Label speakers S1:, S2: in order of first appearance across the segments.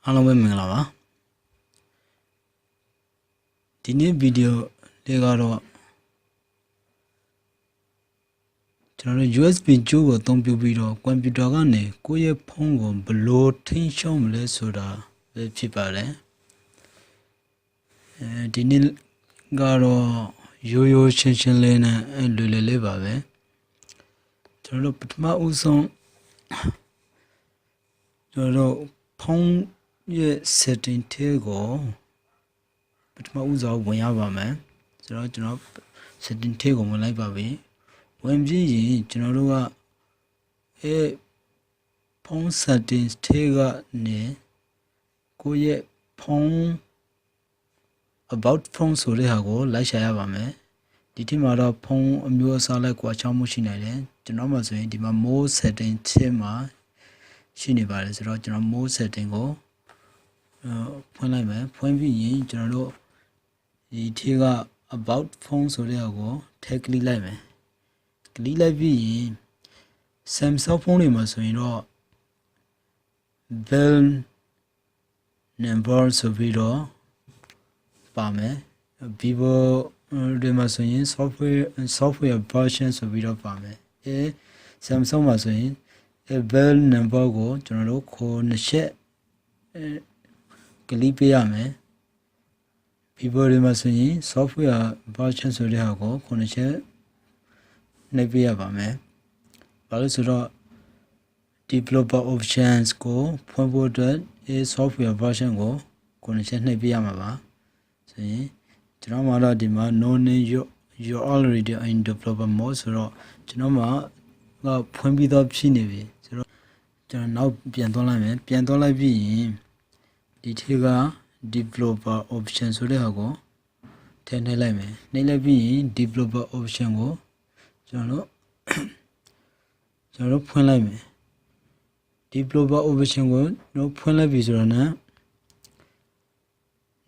S1: အားလုံးပဲမင်္ဂလာပါဒီနေ့ဗီဒီယိုလေးကတော့ကျွန်တော်တို့ USB ကြိုးကိုအသုံးပြုပြီးတော့ကွန်ပျူတာကနေကိုယ့်ရဲ့ဖုန်းကိုဘယ်လိုထိန်းချုပ်မလဲဆိုတာပဲဖြစ်ပါတယ်ဒီနေ့ကတော့ရိုးရိုးရှင်းရှင်းလေးနဲ့လွယ်လွယ်လေးပါပဲကျွန်တော်တို့ပထမဦးဆုံးကျွန်တော်တို့ဖုန်းရဲ့ setting ထဲကိုပထမဦးဆုံးဝင်ရပါမယ်ဆိုတော့ကျွန်တော် setting ထဲကိုဝင်လိုက်ပါပြီဝင်ပြီးရင်ကျွန်တော်တို့ကဖုန်း settings ထဲကနေကိုယ့်ရဲ့ဖုန်း about phone ဆိုတဲ့ဟာကိုလိုက်ရှာရပါမယ်ဒီထဲမှာတော့ဖုန်းအမျိုးအစားလိုက်ကွာခြားမှုရှိနိုင်တယ်ကျွန်တော်မှဆိုရင်ဒီမှာ more setting ထဲမှာရှိနေပါတယ်ဆိုတော့ကျွန်တော် more setting ကိုဖွင့်လိုက်မယ်ဖွင့်ပြီးရင်ကျွန်တော်တို့ဒီထဲက about phone ဆိုတဲ့ဟာကိုထည့်ကလစ်လိုက်မယ်ကလစ်လိုက်ပြီးရင် Samsung ဖုန်းတွေမှာဆိုရင်တော့ bell number ဆိုပြီးတော့ပါမယ် Vivo တွေမှာဆိုရင် software version ဆိုပြီးတော့ပါမယ်Samsung မှာဆိုရင် bell number ကိုကျွန်တော်တို့ခေါ်နှစ်ချက်ကလစ်ပေးရမယ် Vivo တွေမှာဆိုရင် software version ဆိုတဲ့ဟာကိုခေါ်နှစ်ချက်နှိပ်ပေးရပါမယ်ဘာလို့ဆိုတော့ developer options ကိုဖွင့်ဖို့အတွက် software version ကိုခေါ်နှစ်ချက်နှိပ်ပေးရမှာပါဆိုရင်ကျွန်တော်မှာတော့ဒီမှာ no name you're already in developer mode ဆိုတော့ကျွန်တော်မှာကဖွင့်ပြီးတော့ဖြစ်နေပြီဆိုတော့ကျွန်တော်နောက်ပြန်သွားလိုက်မယ်ပြန်သွားလိုက်ပြီးရင်ဒီထဲက developer option ဆိုတဲ့ဟာကိုထည့်နှိပ်လိုက်မယ်နှိပ်လိုက်ပြီးရင် developer option ကိုကျွန်တော်တို့ဖွင့်လိုက်မယ် developer option ကိုတော့ဖွင့်လိုက်ပြီဆိုတော့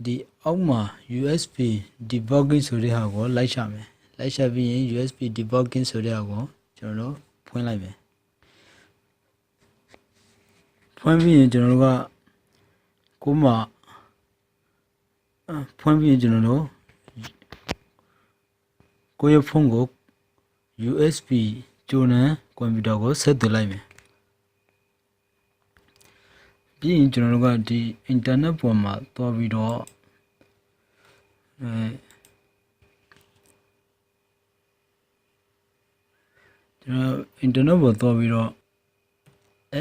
S1: ဒီအောက်မှာ USB debugging ဆိုတဲ့ဟာကိုလိုက်ရှာမယ်လိုက်ရှာပြီးရင် USB debugging ဆိုတဲ့ဟာကိုကျွန်တော်တို့ဖွင့်လိုက်မယ်ဖွင့်ပြီးရင်ကျွန်တော်တို့ကကိုမှဖွင့်ပြီးရင်ကျွန်တော်တို့ကိုယ့်ရဲ့ဖုန်းကို USB ကြိုးနဲ့ကွန်ပျူတာကိုဆက်သွယ်လိုက်မယ်ပြီးရင်ကျွန်တော်တို့ကဒီ internet ပေါ်မှာသွားပြီးတော့ကျွန်တော် internet ပေါ်သွားပြီးတော့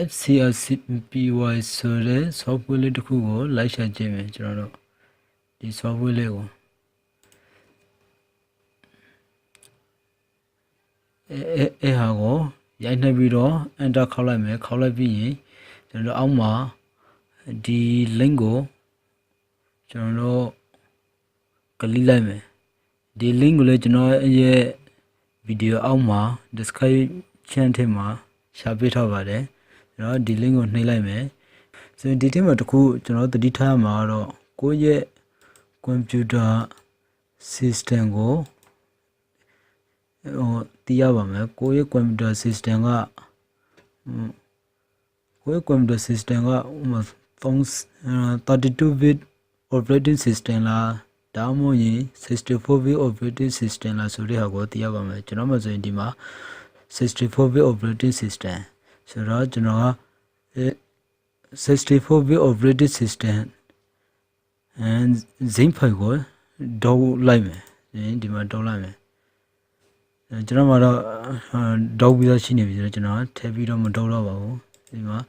S1: FCRCPY ဆိုတဲ့ software လေးတစ်ခုကိုလိုက်ရှာကြည့်မယ်ကျွန်တော်တို့ဒီ software လေးကိုဟာကိုရိုက်နှိပ်ပြီးတော့ enter ခေါက်လိုက်မယ်ခေါက်လိုက်ပြီးရင်ကျွန်တော်တို့အောက်မှာဒီ link ကိုကျွန်တော်တို့ကလစ်လိုက်မယ်ဒီ link ကိုလည်းကျွန်တော်ရဲ့ video အောက်မှာ description ထဲမှာရှာပေးထားပါတယ်ကျွန်တော်ဒီ link ကိုနှိပ်လိုက်မယ်ဆိုရင်ဒီထဲမှာတခုကျွန်တော်သတိထားရမှာကတော့ကိုယ့်ရဲ့ computer system ကိုသိရပါမယ်ကိုယ့်ရဲ့ computer system က32 bit operating system လားဒါမှမဟုတ်ရင်64 bit operating system လားဆိုတဲ့ဟာကိုသိရပါမယ်ကျွန်တော်မှဆိုရင်ဒီမှာ64 bit operating system ဆိုတော့ကျွန်တော်က64 bit operating system and zip file ကိုဒေါက်လိုက်မယ်ဒီမှာဒေါက်လိုက်မယ်ကျွန်တော်မှာတော့ဒေါက်ပြီးသားရှိနေပြီဆိုတော့ကျွန်တော်ထည့်ပြီးတော့မဒေါက်တော့ပါဘူးဒီမှာ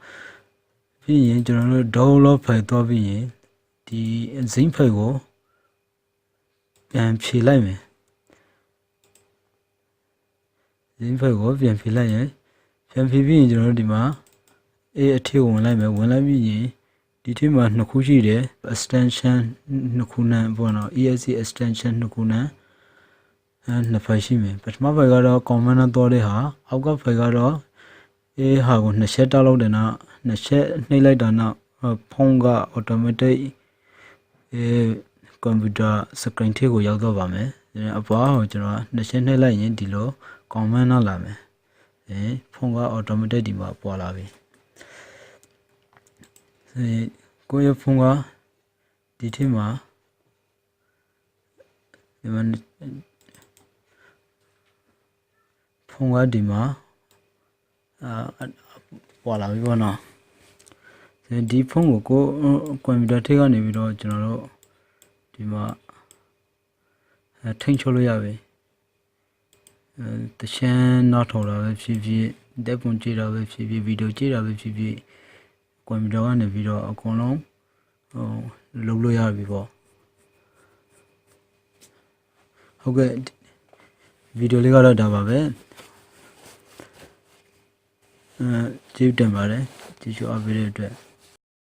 S1: ပြီးရင်ကျွန်တော်တို့ download file သွားပြီးရင်ဒီ zip file ကိုပြန်ဖြည့်လိုက်မယ် zip file ကိုပြန်ဖြည့်လိုက်ရင်ပြန်ဖြည့်ပြီးရင်ကျွန်တော်တို့ဒီမှာအထည့်ဝင်လိုက်မယ်ဝင်လိုက်ပြီးရင်ဒီထဲမှာနှစ်ခုရှိတယ် extension နှစ်ခုနဲ့ပေါ့နော် EXE extension နှစ်ခုနဲ့နှစ်ဖက်ရှိမယ်ပထမဖက်ကတော့ command နဲ့တော့တဲ့ဟာအောက်ကဖက်ကတော့ဟာကိုနှစ်ချက်တောက်လောက်တယ်နော်နှစ်ချက်နှိပ်လိုက်တာနောက်ဖုန်းက automatic computer screen ထဲကိုရောက်တော့ပါမယ်အပေါ်ကိုကျွန်တော်နှစ်ချက်နှိပ်လိုက်ရင်ဒီလို command နောက်လာမယ်ဖုန်းက automatic ဒီမှာပေါ်လာပြီ ကိုယ့်ရဲ့ဖုန်းကဒီထဲမှာဒီမှာဖုန်းကဒီမှာပေါ်လာပြီပေါ့နော်ဒီဖုန်းကိုကွန်ပျူတာထဲကနေပြီးတော့ကျွန်တော်တို့ဒီမှာထိန်းချုပ်လို့ရပြီတချမ်းနောက်ထော်တာပဲဖြစ်ဖြစ်တက်ပုံကြည့်တာပဲဖြစ်ဖြစ်ဗီဒီယိုကြည့်တာပဲဖြစ်ဖြစ်ကွန်ပျူတာကနေပြီးတော့အကုန်လုံးလုပ်လို့ရပြီပေါ့ဟုတ်ကဲ့ဗီဒီယိုလေးကတော့ဒါပါပဲကျေးဇူးတင်ပါတယ်ကျေးဇူးအားပေးတဲ့အတွက်